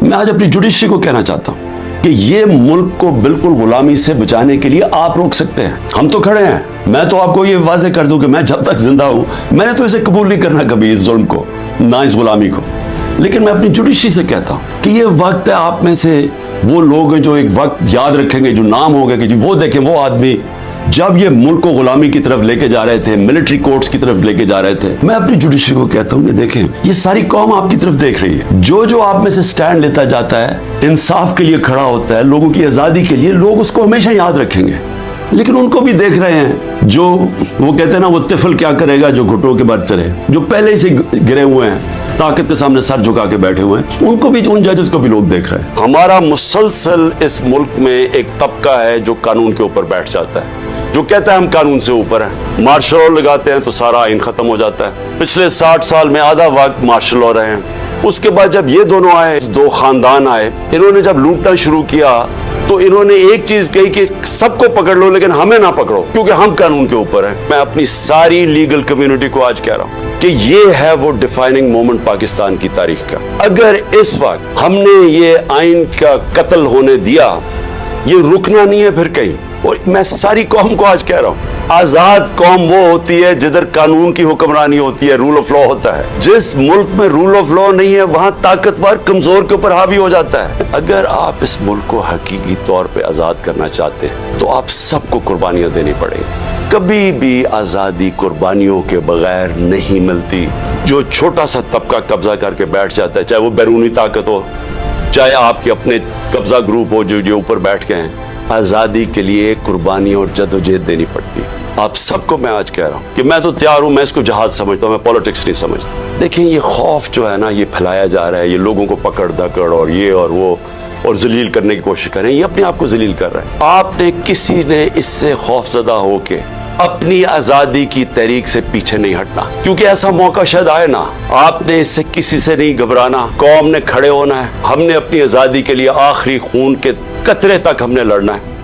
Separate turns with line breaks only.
मैं आज अपनी जुडिशरी को कहना चाहता हूं कि ये मुल्क को बिल्कुल गुलामी से बचाने के लिए आप रोक सकते हैं, हम तो खड़े हैं। मैं तो आपको ये वाजे कर दूं कि मैं जब तक जिंदा हूं मैंने तो इसे कबूल नहीं करना कभी, इस जुल्म को, ना इस गुलामी को। लेकिन मैं अपनी जुडिशरी से कहता हूं कि ये वक्त है, आप में से वो लोग हैं जो एक वक्त याद रखेंगे, जो नाम होगा कि जी वो देखें वो आदमी जब ये मुल्क को गुलामी की तरफ लेके जा रहे थे, मिलिट्री कोर्ट्स की तरफ लेके जा रहे थे। मैं अपनी जुडिशरी को कहता हूं कि देखें ये सारी कौम आपकी तरफ देख रही है। जो जो आप में से स्टैंड लेता जाता है, इंसाफ के लिए खड़ा होता है, लोगों की आजादी के लिए, लोग उसको हमेशा याद रखेंगे। लेकिन उनको भी देख रहे हैं जो वो कहते हैं ना, वो तिफल क्या करेगा जो घुटनों के बाद चले, जो पहले ही से गिरे हुए हैं, ताकत के सामने सर झुका के बैठे हुए हैं, उनको भी, उन जजेस को भी लोग देख रहे हैं। हमारा मुसलसल इस मुल्क में एक तबका है जो कानून के ऊपर बैठ जाता है, जो कहता है हम कानून से ऊपर हैं। मार्शल लॉ लगाते हैं तो सारा आइन खत्म हो जाता है। पिछले 60 साल में आधा वक्त मार्शल लॉ रहे हैं। उसके बाद जब ये दोनों आए, दो खानदान आए, इन्होंने जब लूटना शुरू किया तो इन्होंने एक चीज कही कि सबको पकड़ लो लेकिन हमें ना पकड़ो, क्योंकि हम कानून के ऊपर हैं। मैं अपनी सारी लीगल कम्युनिटी को आज कह रहा हूं कि ये है वो डिफाइनिंग मोमेंट पाकिस्तान की तारीख का। अगर इस वक्त हमने ये आइन का कत्ल होने दिया, ये रुकना नहीं है फिर कहीं। और मैं सारी कौम को आज कह रहा हूं, आजाद कौम वो होती है जिधर कानून की हुक्मरानी होती है, रूल ऑफ लॉ होता है। जिस मुल्क में रूल ऑफ लॉ नहीं है वहां ताकतवर कमजोर के ऊपर हावी हो जाता है। अगर आप इस मुल्क को हकीकी तौर पे आजाद करना चाहते हैं तो आप सबको कुर्बानियां देनी पड़ेगी। कभी भी आजादी कुर्बानियों के बगैर नहीं मिलती। जो छोटा सा तबका कब्जा करके बैठ जाता है, चाहे वो बैरूनी ताकत हो, चाहे आपके अपने कब्जा ग्रुप हो जो ऊपर बैठ के हैं, आजादी के लिए कुर्बानी और जदोजहद देनी पड़ती है। आप सबको मैं आज कह रहा हूं कि मैं तो तैयार हूं, मैं इसको जहाज समझता हूं, मैं पॉलिटिक्स नहीं समझता। देखिए ये खौफ जो है ना, ये फैलाया जा रहा है, ये लोगों को पकड़ धकड़ और ये और वो और जलील करने की कोशिश कर रहे हैं, ये अपने आप को जलील कर रहे हैं। आपने किसी ने इससे खौफजदा होके अपनी आजादी की तहरीक से पीछे नहीं हटना, क्योंकि ऐसा मौका शायद आए ना। आपने इससे किसी से नहीं घबराना, कौम ने खड़े होना है। हमने अपनी आजादी के लिए आखिरी खून के कतरे तक हमने लड़ना है।